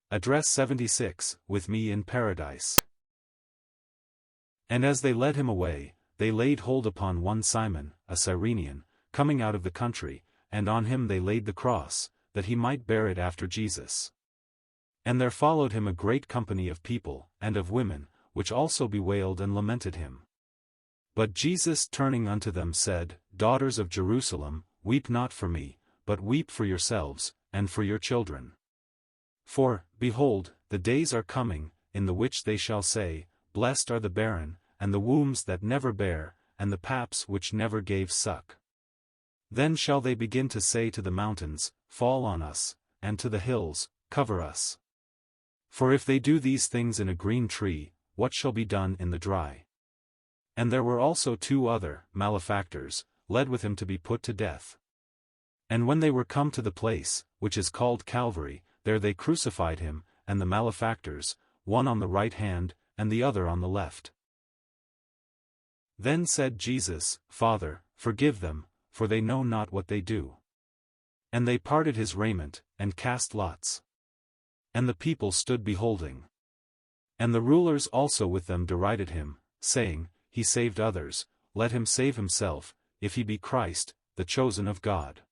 Address 76, with me in paradise. And as they led him away, they laid hold upon one Simon, a Cyrenian, coming out of the country, and on him they laid the cross, that he might bear it after Jesus. And there followed him a great company of people, and of women, which also bewailed and lamented him. But Jesus turning unto them said, Daughters of Jerusalem, weep not for me, but weep for yourselves, and for your children. For, behold, the days are coming, in the which they shall say, Blessed are the barren, and the wombs that never bare, and the paps which never gave suck. Then shall they begin to say to the mountains, Fall on us, and to the hills, Cover us. For if they do these things in a green tree, what shall be done in the dry? And there were also 2 other malefactors, led with him to be put to death. And when they were come to the place, which is called Calvary, there they crucified him, and the malefactors, one on the right hand, and the other on the left. Then said Jesus, Father, forgive them, for they know not what they do. And they parted his raiment, and cast lots. And the people stood beholding. And the rulers also with them derided him, saying, He saved others, let him save himself, if he be Christ, the chosen of God.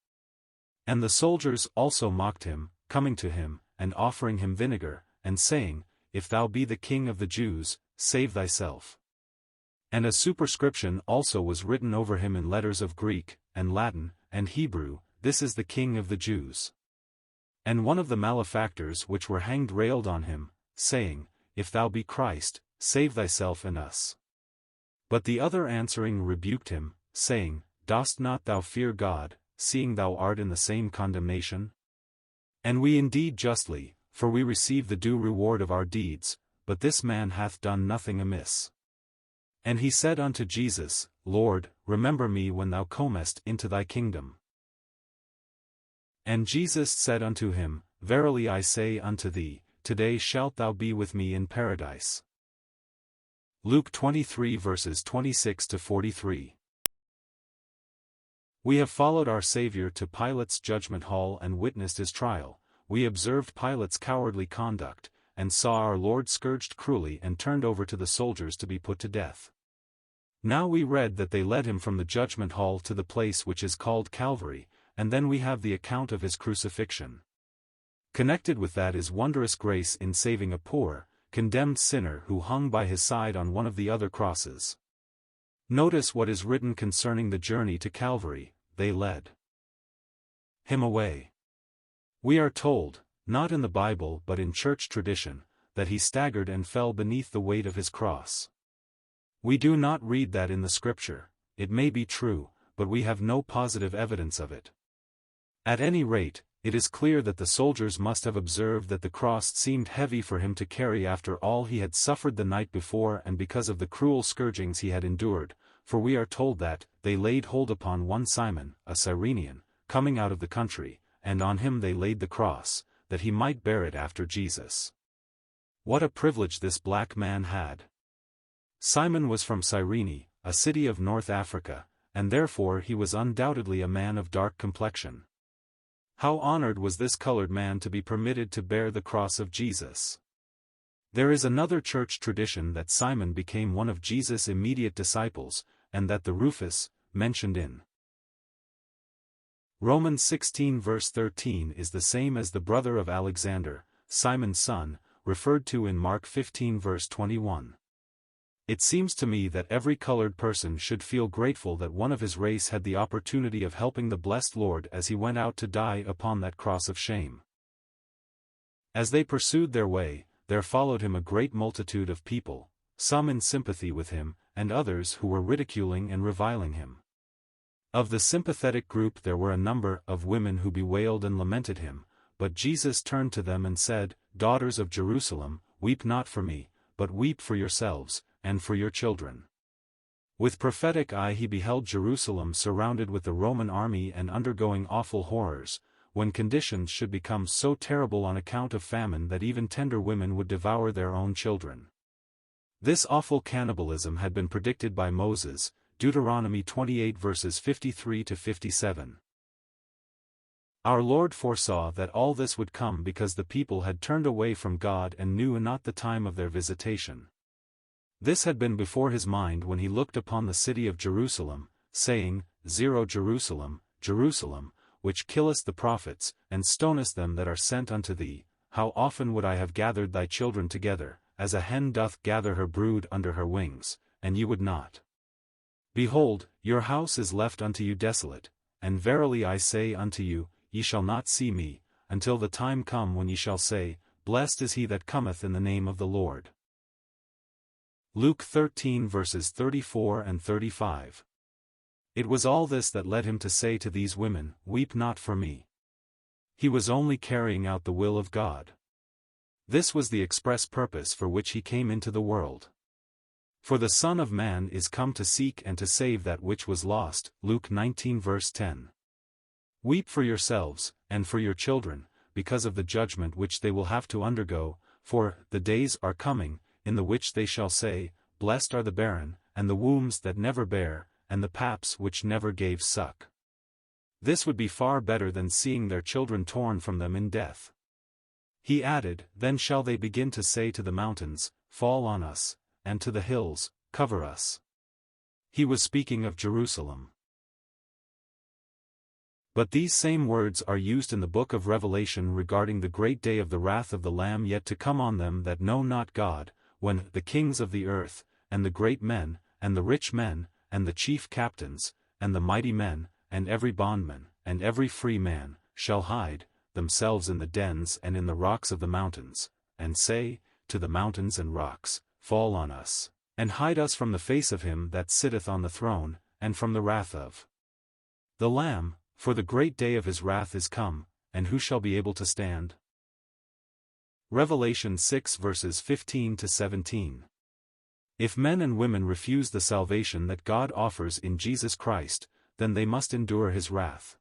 And the soldiers also mocked him, coming to him, and offering him vinegar, and saying, If thou be the King of the Jews, save thyself. And a superscription also was written over him in letters of Greek, and Latin, and Hebrew, This is the King of the Jews. And one of the malefactors which were hanged railed on him, saying, If thou be Christ, save thyself and us. But the other answering rebuked him, saying, Dost not thou fear God, seeing thou art in the same condemnation? And we indeed justly, for we receive the due reward of our deeds, but this man hath done nothing amiss. And he said unto Jesus, Lord, remember me when thou comest into thy kingdom. And Jesus said unto him, Verily I say unto thee, today shalt thou be with me in paradise. Luke 23 verses 26 to 43. We have followed our Savior to Pilate's judgment hall and witnessed his trial. We observed Pilate's cowardly conduct, and saw our Lord scourged cruelly and turned over to the soldiers to be put to death. Now we read that they led him from the judgment hall to the place which is called Calvary, and then we have the account of his crucifixion. Connected with that is wondrous grace in saving a poor, condemned sinner who hung by his side on one of the other crosses. Notice what is written concerning the journey to Calvary. They led him away. We are told, not in the Bible but in church tradition, that he staggered and fell beneath the weight of his cross. We do not read that in the Scripture. It may be true, but we have no positive evidence of it. At any rate, it is clear that the soldiers must have observed that the cross seemed heavy for him to carry after all he had suffered the night before and because of the cruel scourgings he had endured, for we are told that, they laid hold upon one Simon, a Cyrenian, coming out of the country, and on him they laid the cross, that he might bear it after Jesus. What a privilege this black man had! Simon was from Cyrene, a city of North Africa, and therefore he was undoubtedly a man of dark complexion. How honored was this colored man to be permitted to bear the cross of Jesus. There is another church tradition that Simon became one of Jesus' immediate disciples, and that the Rufus, mentioned in Romans 16 verse 13 is the same as the brother of Alexander, Simon's son, referred to in Mark 15 verse 21. It seems to me that every colored person should feel grateful that one of his race had the opportunity of helping the blessed Lord as he went out to die upon that cross of shame. As they pursued their way, there followed him a great multitude of people, some in sympathy with him, and others who were ridiculing and reviling him. Of the sympathetic group there were a number of women who bewailed and lamented him, but Jesus turned to them and said, Daughters of Jerusalem, weep not for me, but weep for yourselves, and for your children. With prophetic eye he beheld Jerusalem surrounded with the Roman army and undergoing awful horrors, when conditions should become so terrible on account of famine that even tender women would devour their own children. This awful cannibalism had been predicted by Moses, Deuteronomy 28 verses 53 to 57. Our Lord foresaw that all this would come because the people had turned away from God and knew not the time of their visitation. This had been before his mind when he looked upon the city of Jerusalem, saying, 0 Jerusalem, Jerusalem, which killest the prophets, and stonest them that are sent unto thee, how often would I have gathered thy children together, as a hen doth gather her brood under her wings, and ye would not. Behold, your house is left unto you desolate, and verily I say unto you, ye shall not see me, until the time come when ye shall say, Blessed is he that cometh in the name of the Lord. Luke 13 verses 34 and 35. It was all this that led him to say to these women, Weep not for me. He was only carrying out the will of God. This was the express purpose for which he came into the world. For the Son of Man is come to seek and to save that which was lost. Luke 19 verse 10. Weep for yourselves, and for your children, because of the judgment which they will have to undergo, for the days are coming, in the which they shall say, Blessed are the barren, and the wombs that never bare, and the paps which never gave suck. This would be far better than seeing their children torn from them in death. He added, Then shall they begin to say to the mountains, Fall on us, and to the hills, Cover us. He was speaking of Jerusalem. But these same words are used in the book of Revelation regarding the great day of the wrath of the Lamb yet to come on them that know not God, when the kings of the earth, and the great men, and the rich men, and the chief captains, and the mighty men, and every bondman, and every free man, shall hide themselves in the dens and in the rocks of the mountains, and say, to the mountains and rocks, Fall on us, and hide us from the face of him that sitteth on the throne, and from the wrath of the Lamb, for the great day of his wrath is come, and who shall be able to stand? Revelation 6 verses 15 to 17. If men and women refuse the salvation that God offers in Jesus Christ, then they must endure his wrath.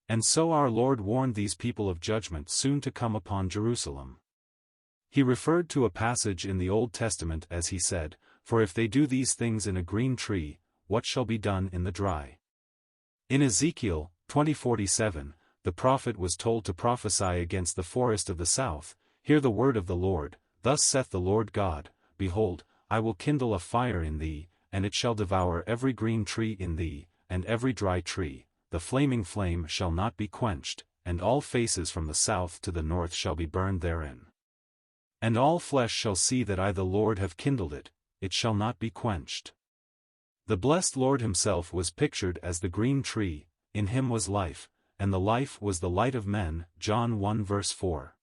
And so our Lord warned these people of judgment soon to come upon Jerusalem. He referred to a passage in the Old Testament as he said, For if they do these things in a green tree, what shall be done in the dry? In Ezekiel 20:47, the prophet was told to prophesy against the forest of the south, Hear the word of the Lord, thus saith the Lord God, Behold, I will kindle a fire in thee, and it shall devour every green tree in thee, and every dry tree, the flaming flame shall not be quenched, and all faces from the south to the north shall be burned therein. And all flesh shall see that I the Lord have kindled it, it shall not be quenched. The blessed Lord himself was pictured as the green tree, in him was life, and the life was the light of men. John 1 verse 4.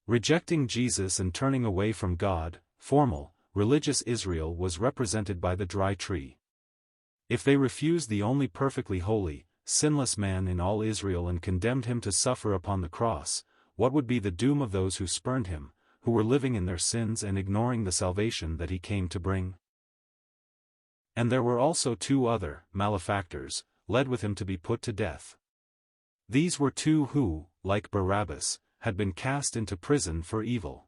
Rejecting Jesus and turning away from God, formal, religious Israel was represented by the dry tree. If they refused the only perfectly holy, sinless man in all Israel and condemned him to suffer upon the cross, what would be the doom of those who spurned him, who were living in their sins and ignoring the salvation that he came to bring? And there were also 2 other malefactors, led with him to be put to death. These were 2 who, like Barabbas, had been cast into prison for evil.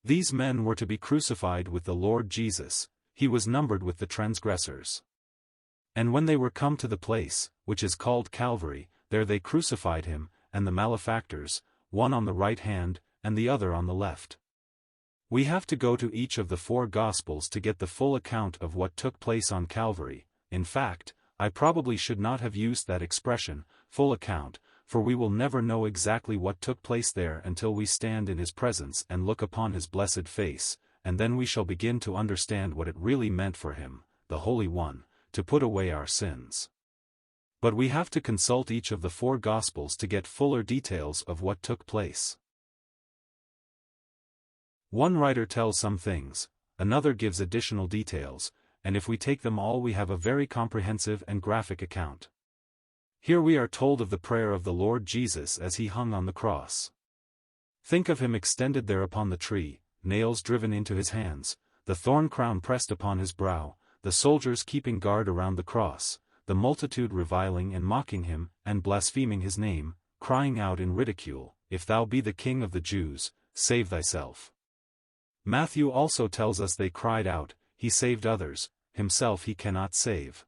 These men were to be crucified with the Lord Jesus, he was numbered with the transgressors. And when they were come to the place, which is called Calvary, there they crucified him, and the malefactors, one on the right hand, and the other on the left. We have to go to each of the 4 Gospels to get the full account of what took place on Calvary. In fact, I probably should not have used that expression, full account, for we will never know exactly what took place there until we stand in his presence and look upon his blessed face, and then we shall begin to understand what it really meant for him, the Holy One, to put away our sins. But we have to consult each of the 4 Gospels to get fuller details of what took place. One writer tells some things, another gives additional details, and if we take them all we have a very comprehensive and graphic account. Here we are told of the prayer of the Lord Jesus as he hung on the cross. Think of him extended there upon the tree, nails driven into his hands, the thorn crown pressed upon his brow, the soldiers keeping guard around the cross, the multitude reviling and mocking him, and blaspheming his name, crying out in ridicule, If thou be the King of the Jews, save thyself. Matthew also tells us they cried out, He saved others, himself he cannot save.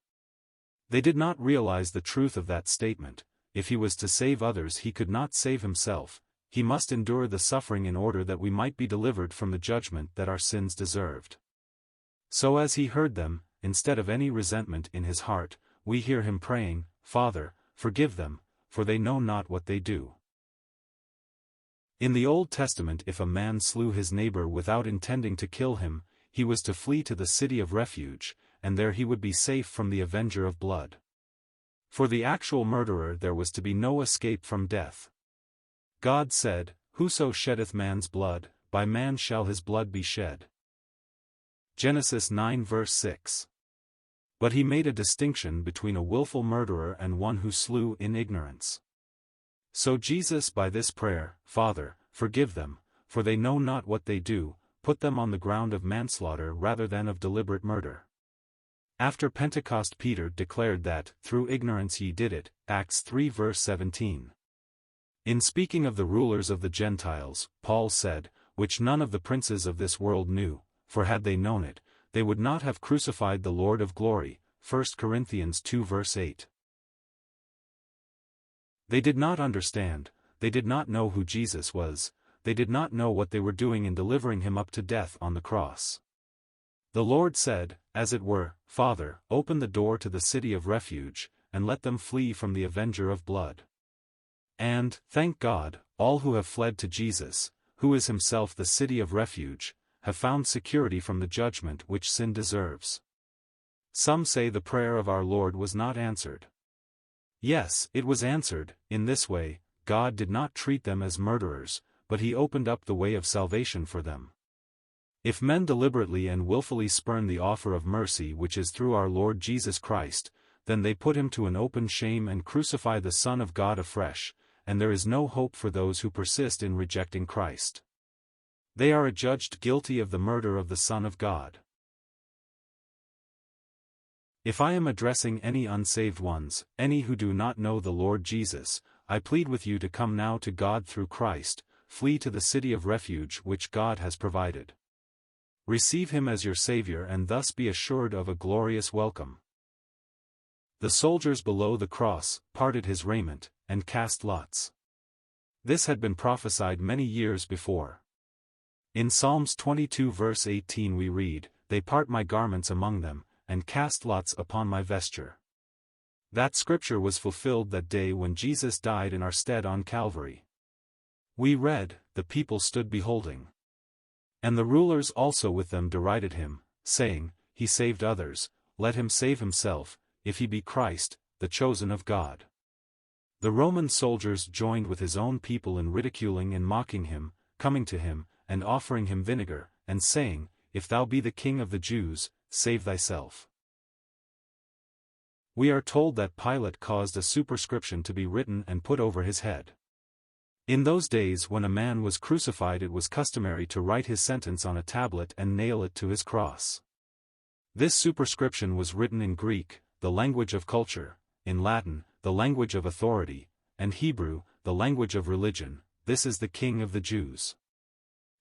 They did not realize the truth of that statement: if he was to save others he could not save himself, he must endure the suffering in order that we might be delivered from the judgment that our sins deserved. So as he heard them, instead of any resentment in his heart, we hear him praying, "Father, forgive them, for they know not what they do." In the Old Testament, if a man slew his neighbor without intending to kill him, he was to flee to the city of refuge, and there he would be safe from the avenger of blood. For the actual murderer there was to be no escape from death. God said, "Whoso sheddeth man's blood, by man shall his blood be shed." Genesis 9 verse 6. But he made a distinction between a willful murderer and one who slew in ignorance. So Jesus, by this prayer, "Father, forgive them, for they know not what they do," put them on the ground of manslaughter rather than of deliberate murder. After Pentecost, Peter declared that, "Through ignorance ye did it," Acts 3 verse 17. In speaking of the rulers of the Gentiles, Paul said, "Which none of the princes of this world knew, for had they known it, they would not have crucified the Lord of glory." 1 Corinthians 2 verse 8. They did not understand, they did not know who Jesus was, they did not know what they were doing in delivering him up to death on the cross. The Lord said, as it were, "Father, open the door to the city of refuge, and let them flee from the avenger of blood." And, thank God, all who have fled to Jesus, who is himself the city of refuge, have found security from the judgment which sin deserves. Some say the prayer of our Lord was not answered. Yes, it was answered. In this way, God did not treat them as murderers, but he opened up the way of salvation for them. If men deliberately and willfully spurn the offer of mercy which is through our Lord Jesus Christ, then they put him to an open shame and crucify the Son of God afresh, and there is no hope for those who persist in rejecting Christ. They are adjudged guilty of the murder of the Son of God. If I am addressing any unsaved ones, any who do not know the Lord Jesus, I plead with you to come now to God through Christ, flee to the city of refuge which God has provided. Receive him as your Savior and thus be assured of a glorious welcome. The soldiers below the cross parted his raiment, and cast lots. This had been prophesied many years before. In Psalms 22 verse 18 we read, "They part my garments among them, and cast lots upon my vesture." That scripture was fulfilled that day when Jesus died in our stead on Calvary. We read, "The people stood beholding. And the rulers also with them derided him, saying, He saved others, let him save himself, if he be Christ, the chosen of God." The Roman soldiers joined with his own people in ridiculing and mocking him, coming to him, and offering him vinegar, and saying, "If thou be the King of the Jews, save thyself." We are told that Pilate caused a superscription to be written and put over his head. In those days when a man was crucified it was customary to write his sentence on a tablet and nail it to his cross. This superscription was written in Greek, the language of culture, in Latin, the language of authority, and Hebrew, the language of religion, "This is the King of the Jews."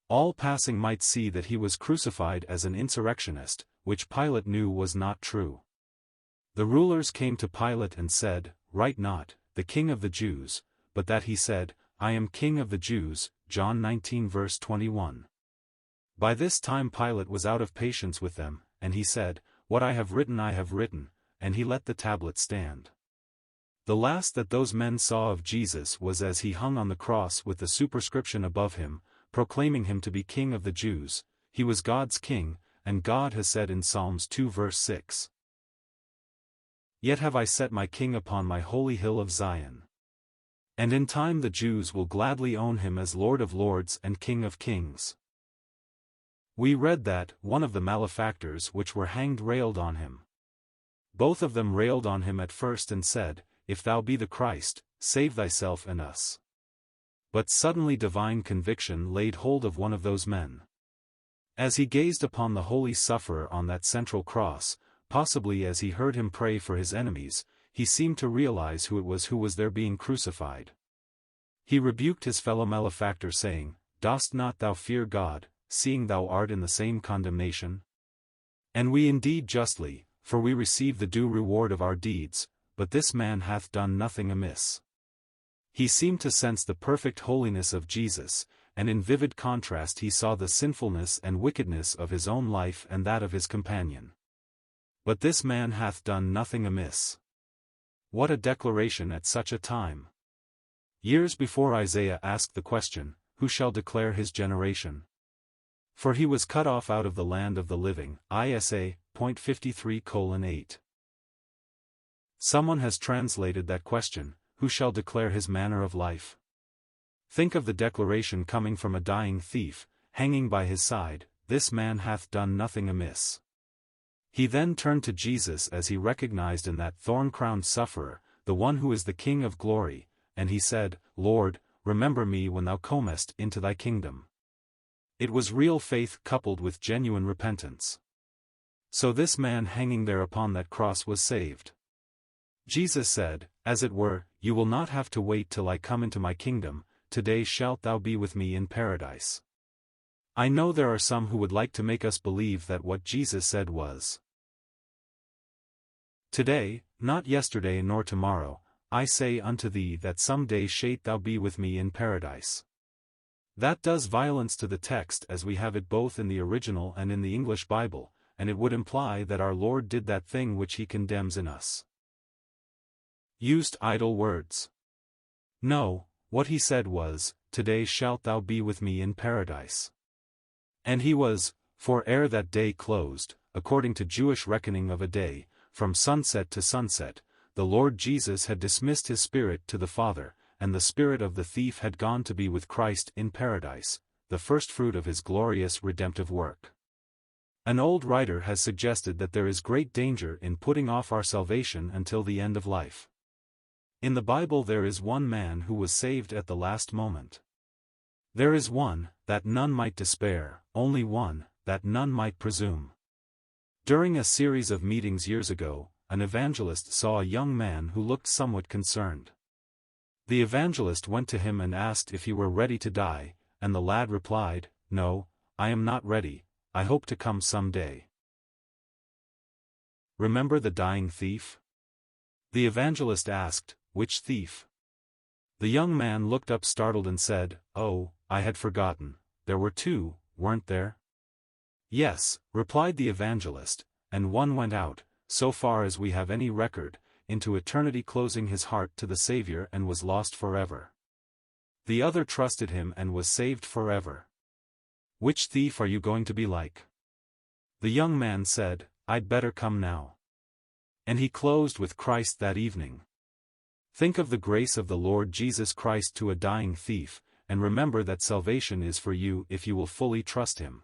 All passing might see that he was crucified as an insurrectionist, which Pilate knew was not true. The rulers came to Pilate and said, "Write not, the King of the Jews, but that he said, I am King of the Jews," John 19 verse 21. By this time Pilate was out of patience with them, and he said, "What I have written, and he let the tablet stand. The last that those men saw of Jesus was as he hung on the cross with the superscription above him, proclaiming him to be King of the Jews. He was God's king, and God has said in Psalms 2 verse 6, "Yet have I set my king upon my holy hill of Zion. And in time the Jews will gladly own him as Lord of lords and King of kings." We read that one of the malefactors which were hanged railed on him. Both of them railed on him at first and said, "If thou be the Christ, save thyself and us." But suddenly divine conviction laid hold of one of those men. As he gazed upon the holy sufferer on that central cross, possibly as he heard him pray for his enemies, he seemed to realize who it was who was there being crucified. He rebuked his fellow malefactor saying, "Dost not thou fear God, seeing thou art in the same condemnation?" And we indeed justly, for we receive the due reward of our deeds, but this man hath done nothing amiss. He seemed to sense the perfect holiness of Jesus, and in vivid contrast he saw the sinfulness and wickedness of his own life and that of his companion. But this man hath done nothing amiss. What a declaration at such a time! Years before Isaiah asked the question, who shall declare his generation? For he was cut off out of the land of the living, Isa. 53:8. Someone has translated that question, who shall declare his manner of life? Think of the declaration coming from a dying thief, hanging by his side, this man hath done nothing amiss. He then turned to Jesus as he recognized in that thorn-crowned sufferer, the one who is the King of glory, and he said, Lord, remember me when thou comest into thy kingdom. It was real faith coupled with genuine repentance. So this man hanging there upon that cross was saved. Jesus said, as it were, you will not have to wait till I come into my kingdom, today shalt thou be with me in paradise. I know there are some who would like to make us believe that what Jesus said was today, not yesterday nor tomorrow, I say unto thee that some day shalt thou be with me in paradise. That does violence to the text as we have it both in the original and in the English Bible, and it would imply that our Lord did that thing which he condemns in us. Used idle words. No, what he said was, today shalt thou be with me in paradise. And he was, for ere that day closed, according to Jewish reckoning of a day, from sunset to sunset, the Lord Jesus had dismissed his spirit to the Father, and the spirit of the thief had gone to be with Christ in paradise, the first fruit of his glorious redemptive work. An old writer has suggested that there is great danger in putting off our salvation until the end of life. In the Bible there is one man who was saved at the last moment. There is one, that none might despair, only one, that none might presume. During a series of meetings years ago, an evangelist saw a young man who looked somewhat concerned. The evangelist went to him and asked if he were ready to die, and the lad replied, No, I am not ready, I hope to come some day. Remember the dying thief? The evangelist asked, Which thief? The young man looked up startled and said, Oh, I had forgotten, there were two, weren't there? Yes, replied the evangelist, and one went out, so far as we have any record, into eternity closing his heart to the Savior and was lost forever. The other trusted him and was saved forever. Which thief are you going to be like? The young man said, I'd better come now. And he closed with Christ that evening. Think of the grace of the Lord Jesus Christ to a dying thief, and remember that salvation is for you if you will fully trust him.